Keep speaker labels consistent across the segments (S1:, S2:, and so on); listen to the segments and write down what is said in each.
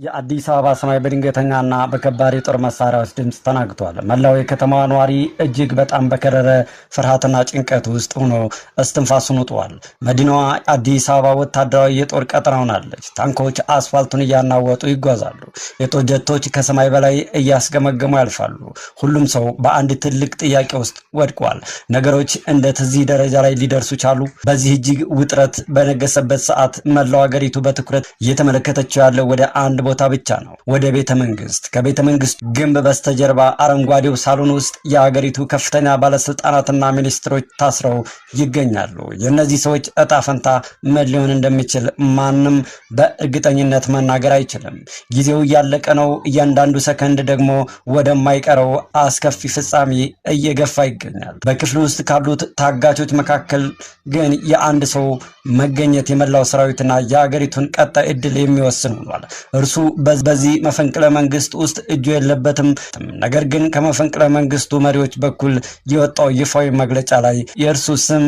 S1: የአዲስ አበባ ሰማይ በድንገተኛና በከባድ የጦር መሳሪያዎች ድምፅ ተናግቷል። መላው የከተማዋ ነዋሪ እጅግ በጣም በከረረ ፍርሃትና ጭንቀት ውስጥ ሆኖ እስትንፋሱን ውጧል። መዲናዋ አዲስ አበባ ወታደራዊ የጦር ቀጠና ሆናለች። ታንኮች አስፋልቱን እያናወጡ ይጓዛሉ። የጦር ጀቶች ከሰማይ በላይ እያስገመገሙ ያልፋሉ። ሁሉም ሰው በአንድ ትልቅ ጥያቄ ውስጥ ወድቋል። ነገሮች እንዴት እዚህ ደረጃ ላይ ሊደርሱ ቻሉ? በዚህ እጅግ ውጥረት በነገሰበት ሰዓት መላው ሀገሪቱ በትኩረት እየተመለከተችው ያለው ወደ አንድ ቦታ ብቻ ነው፣ ወደ ቤተ መንግስት። ከቤተ መንግስት ግንብ በስተጀርባ አረንጓዴው ሳሎን ውስጥ የሀገሪቱ ከፍተኛ ባለስልጣናትና ሚኒስትሮች ታስረው ይገኛሉ። የእነዚህ ሰዎች እጣ ፈንታ ምን ሊሆን እንደሚችል ማንም በእርግጠኝነት መናገር አይችልም። ጊዜው እያለቀ ነው። እያንዳንዱ ሰከንድ ደግሞ ወደማይቀረው አስከፊ ፍጻሜ እየገፋ ይገኛል። በክፍል ውስጥ ካሉት ታጋቾች መካከል ግን የአንድ ሰው መገኘት የመላው ሰራዊትና የሀገሪቱን ቀጣይ እድል የሚወስን ሆኗል። እርሱ በዚህ መፈንቅለ መንግስት ውስጥ እጁ የለበትም። ነገር ግን ከመፈንቅለ መንግስቱ መሪዎች በኩል የወጣው ይፋዊ መግለጫ ላይ የእርሱ ስም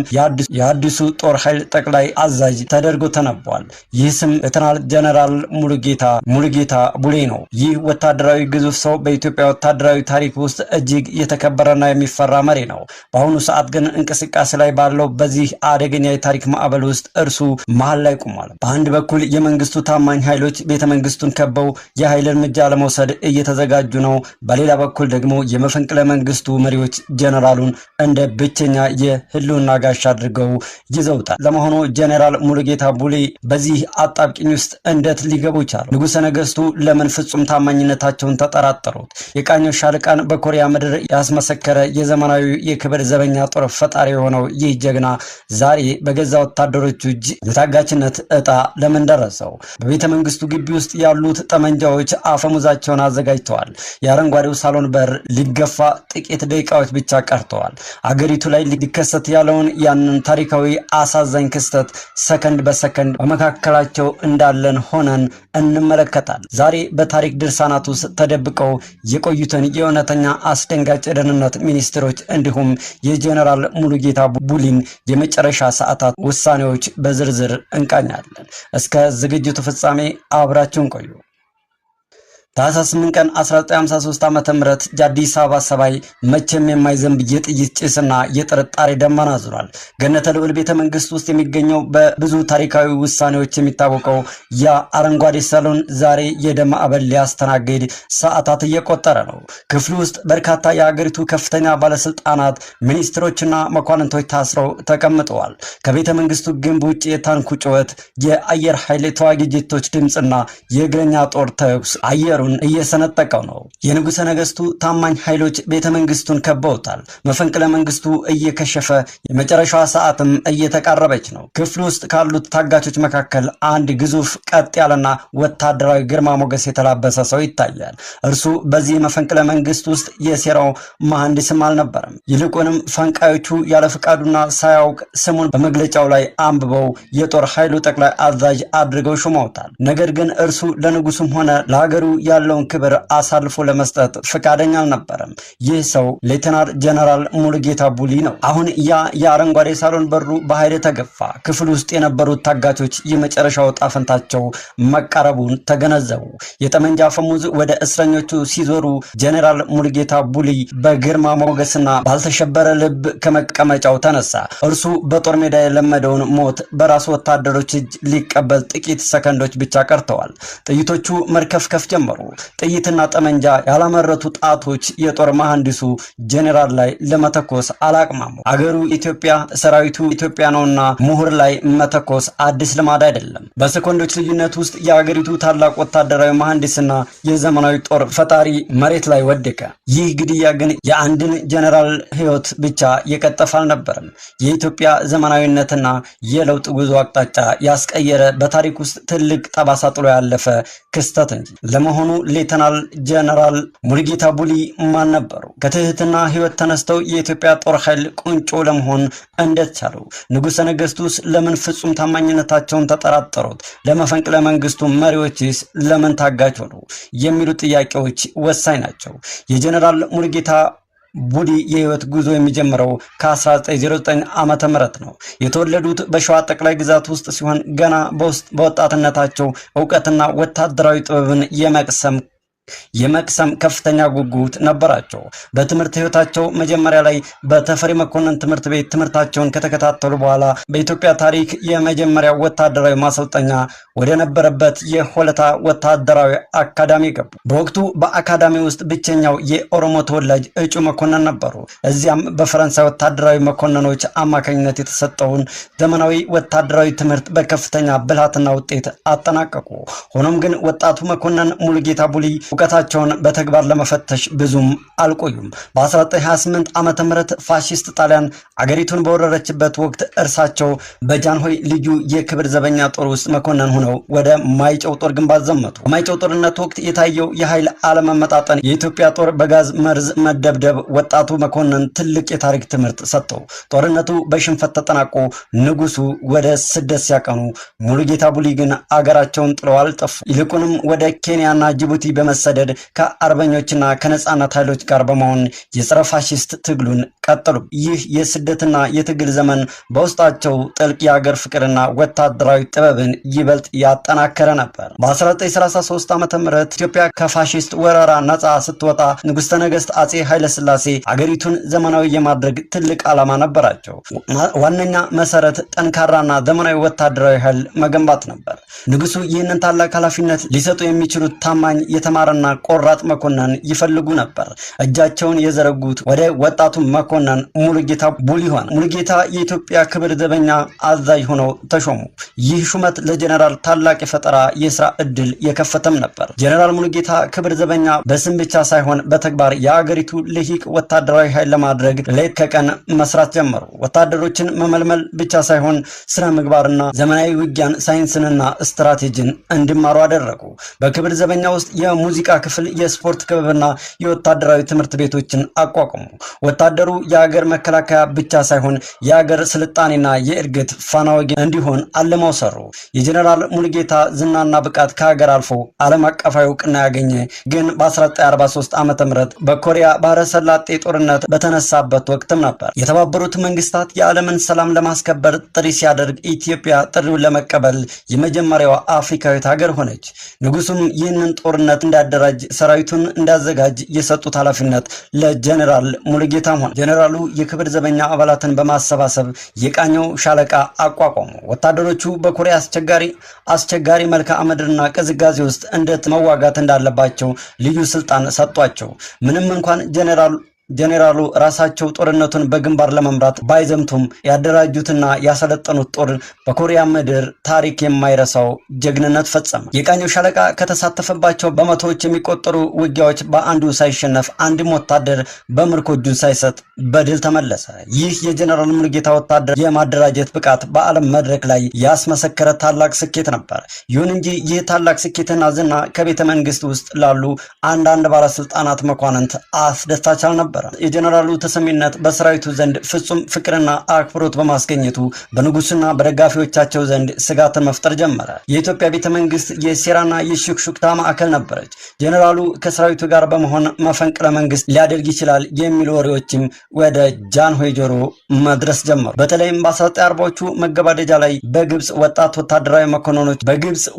S1: የአዲሱ ጦር ኃይል ጠቅላይ አዛዥ ተደርጎ ተነቧል። ይህ ስም ሌተናል ጀነራል ሙሉጌታ ቡሌ ነው። ይህ ወታደራዊ ግዙፍ ሰው በኢትዮጵያ ወታደራዊ ታሪክ ውስጥ እጅግ የተከበረና የሚፈራ መሪ ነው። በአሁኑ ሰዓት ግን እንቅስቃሴ ላይ ባለው በዚህ አደገኛ የታሪክ ማዕበል ውስጥ እርሱ መሀል ላይ ቆሟል። በአንድ በኩል የመንግስቱ ታማኝ ኃይሎች ቤተ መንግስቱን ከበው የኃይል እርምጃ ለመውሰድ እየተዘጋጁ ነው። በሌላ በኩል ደግሞ የመፈንቅለ መንግስቱ መሪዎች ጀነራሉን እንደ ብቸኛ የህልውና ጋሻ አድርገው ይዘውታል። ለመሆኑ ጀነራል ሙሉጌታ ቡሌ በዚህ አጣብቂኝ ውስጥ እንዴት ሊገቡ ቻሉ? ንጉሠ ነገስቱ ለምን ፍጹም ታማኝነታቸውን ተጠራጠሩት? የቃኞች ሻለቃን በኮሪያ ምድር ያስመሰከረ የዘመናዊ የክብር ዘበኛ ጦር ፈጣሪ የሆነው ይህ ጀግና ዛሬ በገዛ ወታደሮቹ እጅ የታጋችነት እጣ ለምን ደረሰው? በቤተ መንግስቱ ግቢ ውስጥ ያሉት ጠመንጃዎች አፈሙዛቸውን አዘጋጅተዋል። የአረንጓዴው ሳሎን በር ሊገፋ ጥቂት ደቂቃዎች ብቻ ቀርተዋል። አገሪቱ ላይ ሊከሰት ያለውን ያንን ታሪካዊ አሳዛኝ ክስተት ሰከንድ በሰከንድ በመካከላቸው እንዳለን ሆነን እንመለከታለን። ዛሬ በታሪክ ድርሳናት ውስጥ ተደብቀው የቆዩትን የእውነተኛ አስደንጋጭ የደህንነት ሚኒስትሮች እንዲሁም የጀነራል ሙሉጌታ ቡሊን የመጨረሻ ሰዓታት ውሳኔዎች በዝርዝር እንቃኛለን። እስከ ዝግጅቱ ፍጻሜ አብራችሁን ቆዩ። ታህሳስ 8 ቀን 1953 ዓ.ም የአዲስ አበባ ሰማይ መቼም የማይዘንብ የጥይት ጭስና የጥርጣሬ ደመና ዙሯል። ገነተ ልዑል ቤተ መንግስት ውስጥ የሚገኘው በብዙ ታሪካዊ ውሳኔዎች የሚታወቀው ያ አረንጓዴ ሳሎን ዛሬ የደም ማዕበል ሊያስተናግድ ሰዓታት እየቆጠረ ነው። ክፍሉ ውስጥ በርካታ የሀገሪቱ ከፍተኛ ባለስልጣናት፣ ሚኒስትሮችና መኳንንቶች ታስረው ተቀምጠዋል። ከቤተ መንግስቱ ግንብ ውጭ የታንኩ ጩኸት፣ የአየር ኃይል ተዋጊ ጄቶች ድምፅና የእግረኛ ጦር ተኩስ አየሩ እየሰነጠቀው ነው። የንጉሠ ነገስቱ ታማኝ ኃይሎች ቤተ መንግስቱን ከበውታል። መፈንቅለ መንግስቱ እየከሸፈ የመጨረሻዋ ሰዓትም እየተቃረበች ነው። ክፍል ውስጥ ካሉት ታጋቾች መካከል አንድ ግዙፍ ቀጥ ያለና ወታደራዊ ግርማ ሞገስ የተላበሰ ሰው ይታያል። እርሱ በዚህ መፈንቅለ መንግስት ውስጥ የሴራው መሐንዲስም አልነበረም። ይልቁንም ፈንቃዮቹ ያለ ፈቃዱና ሳያውቅ ስሙን በመግለጫው ላይ አንብበው የጦር ኃይሉ ጠቅላይ አዛዥ አድርገው ሹመውታል። ነገር ግን እርሱ ለንጉሱም ሆነ ለሀገሩ ያለውን ክብር አሳልፎ ለመስጠት ፈቃደኛ አልነበረም። ይህ ሰው ሌተናል ጀነራል ሙሉጌታ ቡሊ ነው። አሁን ያ የአረንጓዴ ሳሎን በሩ በኃይል ተገፋ። ክፍል ውስጥ የነበሩት ታጋቾች የመጨረሻው ዕጣ ፈንታቸው መቃረቡን ተገነዘቡ። የጠመንጃ አፈሙዝ ወደ እስረኞቹ ሲዞሩ ጀነራል ሙሉጌታ ቡሊ በግርማ ሞገስና ባልተሸበረ ልብ ከመቀመጫው ተነሳ። እርሱ በጦር ሜዳ የለመደውን ሞት በራሱ ወታደሮች እጅ ሊቀበል ጥቂት ሰከንዶች ብቻ ቀርተዋል። ጥይቶቹ መርከፍከፍ ጀመሩ። ጥይትና ጠመንጃ ያላመረቱ ጣቶች የጦር መሐንዲሱ ጀኔራል ላይ ለመተኮስ አላቅማሙ። አገሩ ኢትዮጵያ፣ ሰራዊቱ ኢትዮጵያ ነውና ምሁር ላይ መተኮስ አዲስ ልማድ አይደለም። በሰኮንዶች ልዩነት ውስጥ የአገሪቱ ታላቅ ወታደራዊ መሐንዲስና የዘመናዊ ጦር ፈጣሪ መሬት ላይ ወደቀ። ይህ ግድያ ግን የአንድን ጀኔራል ሕይወት ብቻ የቀጠፈ አልነበረም። የኢትዮጵያ ዘመናዊነትና የለውጥ ጉዞ አቅጣጫ ያስቀየረ በታሪክ ውስጥ ትልቅ ጠባሳ ጥሎ ያለፈ ክስተት እንጂ። ለመሆኑ ሌተናል ጀነራል ሙሉጌታ ቡሊ ማን ነበሩ? ከትህትና ህይወት ተነስተው የኢትዮጵያ ጦር ኃይል ቁንጮ ለመሆን እንዴት ቻሉ? ንጉሠ ነገስቱስ ለምን ፍጹም ታማኝነታቸውን ተጠራጠሩት? ለመፈንቅለ መንግስቱ መሪዎችስ ለምን ታጋች ሆኑ? የሚሉ ጥያቄዎች ወሳኝ ናቸው። የጀነራል ሙሉጌታ ቡሊ የህይወት ጉዞ የሚጀምረው ከ1909 ዓመተ ምህረት ነው። የተወለዱት በሸዋ ጠቅላይ ግዛት ውስጥ ሲሆን ገና በወጣትነታቸው ዕውቀትና ወታደራዊ ጥበብን የመቅሰም ከፍተኛ ጉጉት ነበራቸው። በትምህርት ህይወታቸው መጀመሪያ ላይ በተፈሪ መኮንን ትምህርት ቤት ትምህርታቸውን ከተከታተሉ በኋላ በኢትዮጵያ ታሪክ የመጀመሪያው ወታደራዊ ማሰልጠኛ ወደ ነበረበት የሆለታ ወታደራዊ አካዳሚ ገቡ። በወቅቱ በአካዳሚ ውስጥ ብቸኛው የኦሮሞ ተወላጅ እጩ መኮንን ነበሩ። እዚያም በፈረንሳይ ወታደራዊ መኮንኖች አማካኝነት የተሰጠውን ዘመናዊ ወታደራዊ ትምህርት በከፍተኛ ብልሃትና ውጤት አጠናቀቁ። ሆኖም ግን ወጣቱ መኮንን ሙሉጌታ ቡሊ እውቀታቸውን በተግባር ለመፈተሽ ብዙም አልቆዩም። በ1928 ዓመተ ምህረት ፋሺስት ጣሊያን አገሪቱን በወረረችበት ወቅት እርሳቸው በጃንሆይ ልዩ የክብር ዘበኛ ጦር ውስጥ መኮንን ሆነው ወደ ማይጨው ጦር ግንባር ዘመቱ። በማይጨው ጦርነት ወቅት የታየው የኃይል አለመመጣጠን፣ የኢትዮጵያ ጦር በጋዝ መርዝ መደብደብ ወጣቱ መኮንን ትልቅ የታሪክ ትምህርት ሰጠው። ጦርነቱ በሽንፈት ተጠናቆ ንጉሱ ወደ ስደት ሲያቀኑ ሙሉጌታ ቡሊ ግን አገራቸውን ጥለው አልጠፉ። ይልቁንም ወደ ኬንያና ጅቡቲ በመሰደድ ከአርበኞችና ከነጻነት ኃይሎች ጋር በመሆን የጸረ ፋሺስት ትግሉን ቀጠሉ። ይህ የስደትና የትግል ዘመን በውስጣቸው ጥልቅ የሀገር ፍቅርና ወታደራዊ ጥበብን ይበልጥ ያጠናከረ ነበር። በ1933 ዓመተ ምህረት ኢትዮጵያ ከፋሺስት ወረራ ነጻ ስትወጣ ንጉሠ ነገሥት አጼ ኃይለ ሥላሴ አገሪቱን ዘመናዊ የማድረግ ትልቅ ዓላማ ነበራቸው። ዋነኛ መሰረት ጠንካራና ዘመናዊ ወታደራዊ ኃይል መገንባት ነበር። ንጉሱ ይህንን ታላቅ ኃላፊነት ሊሰጡ የሚችሉት ታማኝ የተማረና ቆራጥ መኮንን ይፈልጉ ነበር። እጃቸውን የዘረጉት ወደ ወጣቱ መኮንን ሙሉጌታ ቡሊ ሆነ። ሙሉጌታ የኢትዮጵያ ክብር ዘበኛ አዛዥ ሆነው ተሾሙ። ይህ ሹመት ለጀነራል ታላቅ የፈጠራ የስራ እድል የከፈተም ነበር። ጀነራል ሙሉጌታ ክብር ዘበኛ በስም ብቻ ሳይሆን በተግባር የአገሪቱ ልሂቅ ወታደራዊ ኃይል ለማድረግ ሌት ከቀን መስራት ጀመሩ። ወታደሮችን መመልመል ብቻ ሳይሆን ስነ ምግባርና ዘመናዊ ውጊያን ሳይንስንና ስትራቴጂን እንዲማሩ አደረጉ። በክብር ዘበኛ ውስጥ የሙዚቃ ክፍል፣ የስፖርት ክበብና የወታደራዊ ትምህርት ቤቶችን አቋቋሙ። ወታደሩ የሀገር መከላከያ ብቻ ሳይሆን የሀገር ስልጣኔና የእድገት ፋና ወጊ እንዲሆን አልመው ሰሩ። የጀነራል ሙሉጌታ ዝናና ብቃት ከሀገር አልፎ ዓለም አቀፋዊ እውቅና ያገኘ ግን በ1943 ዓመተ ምህረት በኮሪያ ባህረ ሰላጤ ጦርነት በተነሳበት ወቅትም ነበር። የተባበሩት መንግስታት የዓለምን ሰላም ለማስከበር ጥሪ ሲያደርግ ኢትዮጵያ ጥሪውን ለመቀበል የመጀመሪያዋ አፍሪካዊት ሀገር ሆነች። ንጉሱም ይህንን ጦርነት እንዳደራጅ ሰራዊቱን እንዳዘጋጅ የሰጡት ኃላፊነት ለጀነራል ሙሉጌታም ሆነ። ጀነራሉ የክብር ዘበኛ አባላትን በማሰባሰብ የቃኘው ሻለቃ አቋቋሙ። ወታደሮቹ በኮሪያ አስቸጋሪ መልክዓ ምድርና ቅዝቃዜ ውስጥ እንዴት መዋጋት እንዳለባቸው ልዩ ስልጣን ሰጧቸው። ምንም እንኳን ጀኔራሉ ራሳቸው ጦርነቱን በግንባር ለመምራት ባይዘምቱም ያደራጁትና ያሰለጠኑት ጦር በኮሪያ ምድር ታሪክ የማይረሳው ጀግንነት ፈጸመ። የቃኘው ሻለቃ ከተሳተፈባቸው በመቶዎች የሚቆጠሩ ውጊያዎች በአንዱ ሳይሸነፍ አንድም ወታደር በምርኮ እጁን ሳይሰጥ በድል ተመለሰ። ይህ የጀነራል ሙሉጌታ ወታደር የማደራጀት ብቃት በዓለም መድረክ ላይ ያስመሰከረ ታላቅ ስኬት ነበር። ይሁን እንጂ ይህ ታላቅ ስኬትና ዝና ከቤተ መንግስት ውስጥ ላሉ አንዳንድ ባለስልጣናት መኳንንት አስደሳች አልነበር። የጀነራሉ ተሰሚነት በሰራዊቱ ዘንድ ፍጹም ፍቅርና አክብሮት በማስገኘቱ በንጉሱና በደጋፊዎቻቸው ዘንድ ስጋትን መፍጠር ጀመረ። የኢትዮጵያ ቤተ መንግስት የሴራና የሹክሹክታ ማዕከል ነበረች። ጀነራሉ ከሰራዊቱ ጋር በመሆን መፈንቅለ መንግስት ሊያደርግ ይችላል የሚሉ ወሬዎችም ወደ ጃንሆይ ጆሮ መድረስ ጀመሩ። በተለይም በ1940ዎቹ መገባደጃ ላይ በግብጽ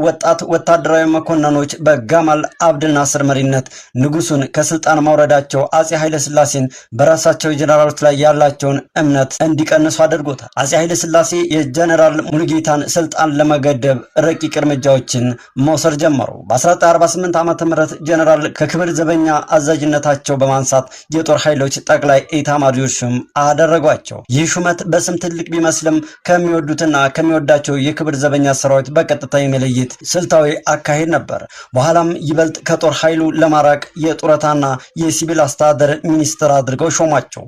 S1: ወጣት ወታደራዊ መኮንኖች በጋማል አብድል ናስር መሪነት ንጉሱን ከስልጣን ማውረዳቸው አጼ ኃይለ ሥላሴን በራሳቸው ጀነራሎች ላይ ያላቸውን እምነት እንዲቀንሱ አድርጎታል። አጼ ኃይለ ሥላሴ የጀነራል ሙሉጌታን ስልጣን ለመገደብ ረቂቅ እርምጃዎችን መውሰድ ጀመሩ። በ1948 ዓመተ ምህረት ጀነራል ከክብር ዘበኛ አዛዥነታቸው በማንሳት የጦር ኃይሎች ጠቅላይ ኤታማዦር ሹም አደረጓቸው። ይህ ሹመት በስም ትልቅ ቢመስልም ከሚወዱትና ከሚወዳቸው የክብር ዘበኛ ሰራዊት በቀጥታ የሚለይት ስልታዊ አካሄድ ነበር። በኋላም ይበልጥ ከጦር ኃይሉ ለማራቅ የጡረታና የሲቪል አስተዳደር ሚኒስትር አድርገው ሾሟቸው።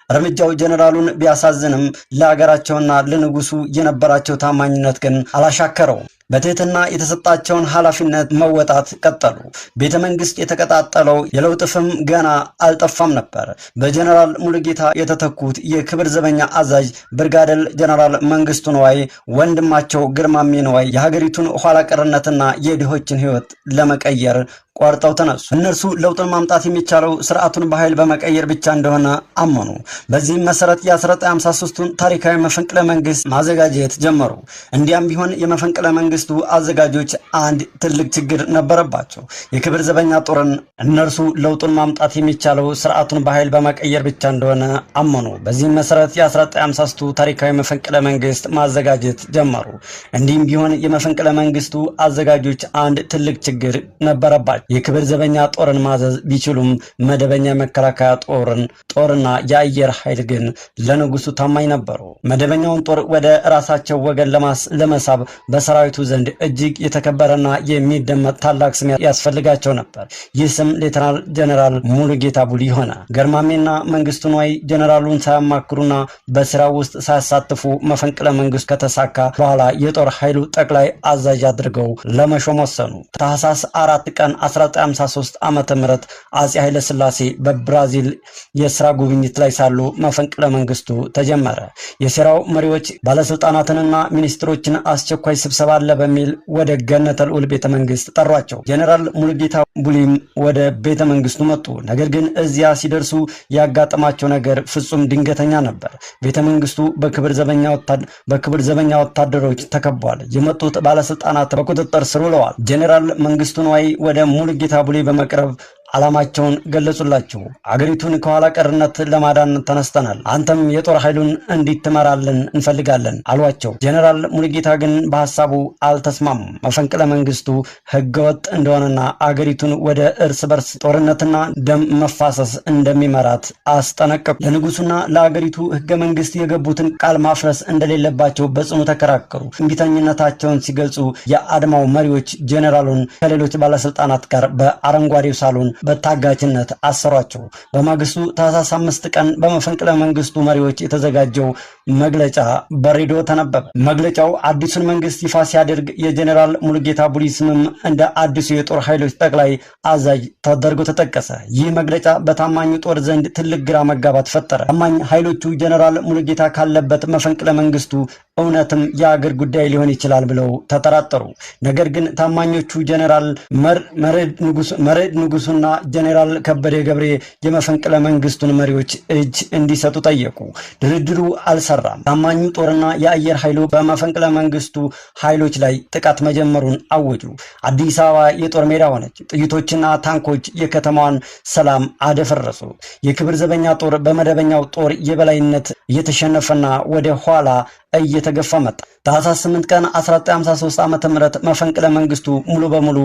S1: እርምጃው ጀነራሉን ቢያሳዝንም ለሀገራቸውና ለንጉሱ የነበራቸው ታማኝነት ግን አላሻከረውም። በትህትና የተሰጣቸውን ኃላፊነት መወጣት ቀጠሉ። ቤተ መንግስት የተቀጣጠለው የለውጥ ፍም ገና አልጠፋም ነበር። በጀነራል ሙሉጌታ የተተኩት የክብር ዘበኛ አዛዥ ብርጋዴር ጀነራል መንግስቱ ነዋይ ወንድማቸው ግርማሜ ነዋይ የሀገሪቱን ኋላ ቀርነትና የድሆችን ህይወት ለመቀየር ቆርጠው ተነሱ። እነርሱ ለውጥን ማምጣት የሚቻለው ስርዓቱን በኃይል በመቀየር ብቻ እንደሆነ አመኑ። በዚህም መሰረት የ1953ቱን ታሪካዊ መፈንቅለ መንግስት ማዘጋጀት ጀመሩ። እንዲያም ቢሆን የመፈንቅለ መንግስቱ አዘጋጆች አንድ ትልቅ ችግር ነበረባቸው። የክብር ዘበኛ ጦርን እነርሱ ለውጡን ማምጣት የሚቻለው ስርዓቱን በኃይል በመቀየር ብቻ እንደሆነ አመኑ። በዚህም መሰረት የ1953ቱ ታሪካዊ መፈንቅለ መንግስት ማዘጋጀት ጀመሩ። እንዲህም ቢሆን የመፈንቅለ መንግስቱ አዘጋጆች አንድ ትልቅ ችግር ነበረባቸው። የክብር ዘበኛ ጦርን ማዘዝ ቢችሉም መደበኛ መከላከያ ጦርና የአየር ኃይል ግን ለንጉሱ ታማኝ ነበሩ። መደበኛውን ጦር ወደ ራሳቸው ወገን ለመሳብ በሰራዊቱ ዘንድ እጅግ የተከበረና የሚደመጥ ታላቅ ስም ያስፈልጋቸው ነበር። ይህ ስም ሌተናል ጀነራል ሙሉጌታ ቡሊ ሆነ። ገርማሜና መንግስቱ ነዋይ ጀነራሉን ሳያማክሩና በስራው ውስጥ ሳያሳትፉ መፈንቅለ መንግስት ከተሳካ በኋላ የጦር ኃይሉ ጠቅላይ አዛዥ አድርገው ለመሾም ወሰኑ። ታህሳስ 4 ቀን 1953 ዓመተ ምህረት አጼ ኃይለ ሥላሴ በብራዚል የሥራ ጉብኝት ላይ ሳሉ መፈንቅለ መንግስቱ ተጀመረ። የሴራው መሪዎች ባለስልጣናትንና ሚኒስትሮችን አስቸኳይ ስብሰባ አለ በሚል ወደ ገነተ ልዑል ቤተ መንግስት ጠሯቸው። ጀነራል ሙሉጌታ ቡሊም ወደ ቤተ መንግስቱ መጡ። ነገር ግን እዚያ ሲደርሱ ያጋጠማቸው ነገር ፍጹም ድንገተኛ ነበር። ቤተ መንግስቱ በክብር ዘበኛ ወታደሮች ተከቧል። የመጡት ባለስልጣናት በቁጥጥር ስር ውለዋል። ጀነራል መንግስቱ ነዋይ ወደ ሙሉጌታ ቡሊ በመቅረብ ዓላማቸውን ገለጹላቸው። አገሪቱን ከኋላ ቀርነት ለማዳን ተነስተናል፣ አንተም የጦር ኃይሉን እንዲትመራልን እንፈልጋለን አሏቸው። ጀነራል ሙሉጌታ ግን በሐሳቡ አልተስማሙም። መፈንቅለ መንግስቱ ህገወጥ እንደሆነና አገሪቱን ወደ እርስ በርስ ጦርነትና ደም መፋሰስ እንደሚመራት አስጠነቀቁ። ለንጉሱና ለአገሪቱ ህገ መንግስት የገቡትን ቃል ማፍረስ እንደሌለባቸው በጽኑ ተከራከሩ። እምቢተኝነታቸውን ሲገልጹ የአድማው መሪዎች ጀነራሉን ከሌሎች ባለስልጣናት ጋር በአረንጓዴው ሳሎን በታጋችነት አሰሯቸው። በማግስቱ ታህሳስ 5 ቀን በመፈንቅለ መንግስቱ መሪዎች የተዘጋጀው መግለጫ በሬዲዮ ተነበበ። መግለጫው አዲሱን መንግስት ይፋ ሲያደርግ የጀነራል ሙሉጌታ ቡሊ ስምም እንደ አዲሱ የጦር ኃይሎች ጠቅላይ አዛዥ ተደርጎ ተጠቀሰ። ይህ መግለጫ በታማኙ ጦር ዘንድ ትልቅ ግራ መጋባት ፈጠረ። ታማኝ ኃይሎቹ ጀነራል ሙሉጌታ ካለበት መፈንቅለ መንግስቱ እውነትም የአገር ጉዳይ ሊሆን ይችላል ብለው ተጠራጠሩ። ነገር ግን ታማኞቹ ጀነራል መርዕድ ንጉሱና ጀነራል ከበደ ገብሬ የመፈንቅለ መንግስቱን መሪዎች እጅ እንዲሰጡ ጠየቁ። ድርድሩ አልሰራም። ታማኙ ጦርና የአየር ኃይሉ በመፈንቅለ መንግስቱ ኃይሎች ላይ ጥቃት መጀመሩን አወጁ። አዲስ አበባ የጦር ሜዳ ሆነች። ጥይቶችና ታንኮች የከተማዋን ሰላም አደፈረሱ። የክብር ዘበኛ ጦር በመደበኛው ጦር የበላይነት እየተሸነፈና ወደ ኋላ እየተገፋ መጣ። ታህሳስ 8 ቀን 1953 ዓመተ ምህረት መፈንቅለ መንግስቱ ሙሉ በሙሉ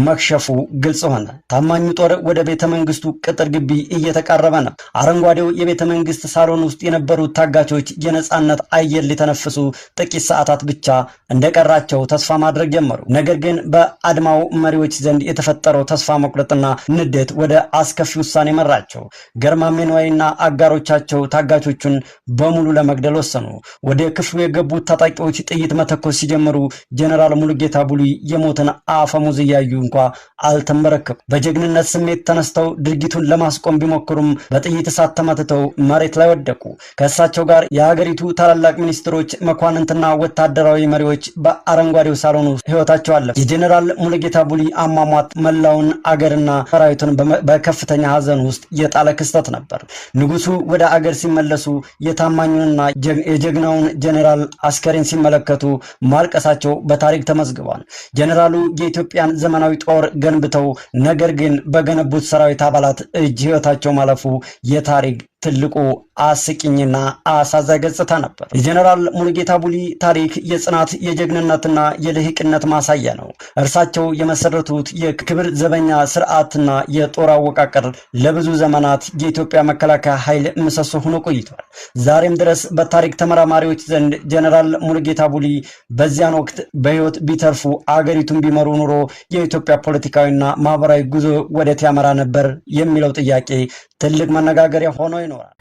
S1: መክሸፉ ግልጽ ሆነ። ታማኙ ጦር ወደ ቤተ መንግስቱ ቅጥር ግቢ እየተቃረበ ነው። አረንጓዴው የቤተ መንግስት ሳሎን ውስጥ የነበሩት ታጋቾች የነጻነት አየር ሊተነፍሱ ጥቂት ሰዓታት ብቻ እንደቀራቸው ተስፋ ማድረግ ጀመሩ። ነገር ግን በአድማው መሪዎች ዘንድ የተፈጠረው ተስፋ መቁረጥና ንዴት ወደ አስከፊ ውሳኔ መራቸው። ገርማሜ ነዋይና አጋሮቻቸው ታጋቾቹን በሙሉ ለመግደል ወሰኑ። ወደ ክፍሉ የገቡት ታጣቂዎች ጥይት መተኮስ ሲጀምሩ ጀነራል ሙሉጌታ ቡሊ የሞትን አፈሙዝ እያዩ እንኳ አልተመረከቁ። በጀግንነት ስሜት ተነስተው ድርጊቱን ለማስቆም ቢሞክሩም በጥይት እሳት ተመትተው መሬት ላይ ወደቁ። ከእሳቸው ጋር የሀገሪቱ ታላላቅ ሚኒስትሮች፣ መኳንንትና ወታደራዊ መሪዎች በአረንጓዴው ሳሎን ውስጥ ህይወታቸው አለፈ። የጀነራል ሙሉጌታ ቡሊ አሟሟት መላውን አገርና ሰራዊቱን በከፍተኛ ሀዘን ውስጥ የጣለ ክስተት ነበር። ንጉሱ ወደ አገር ሲመለሱ የታማኙንና የጀግናውን ጀነራል አስከሬን ሲመለከቱ ማልቀሳቸው በታሪክ ተመዝግቧል። ጀነራሉ የኢትዮጵያን ዘመናዊ ጦር ገንብተው ነገር ግን በገነቡት ሰራዊት አባላት እጅ ህይወታቸው ማለፉ የታሪክ ትልቁ አስቂኝና አሳዛኝ ገጽታ ነበር። የጀነራል ሙሉጌታ ቡሊ ታሪክ የጽናት የጀግንነትና የልህቅነት ማሳያ ነው። እርሳቸው የመሰረቱት የክብር ዘበኛ ስርዓትና የጦር አወቃቀር ለብዙ ዘመናት የኢትዮጵያ መከላከያ ኃይል ምሰሶ ሆኖ ቆይቷል። ዛሬም ድረስ በታሪክ ተመራማሪዎች ዘንድ ጀነራል ሙሉጌታ ቡሊ በዚያን ወቅት በህይወት ቢተርፉ አገሪቱን ቢመሩ ኑሮ የኢትዮጵያ ፖለቲካዊና ማህበራዊ ጉዞ ወዴት ያመራ ነበር የሚለው ጥያቄ ትልቅ መነጋገሪያ ሆኖ ይኖራል።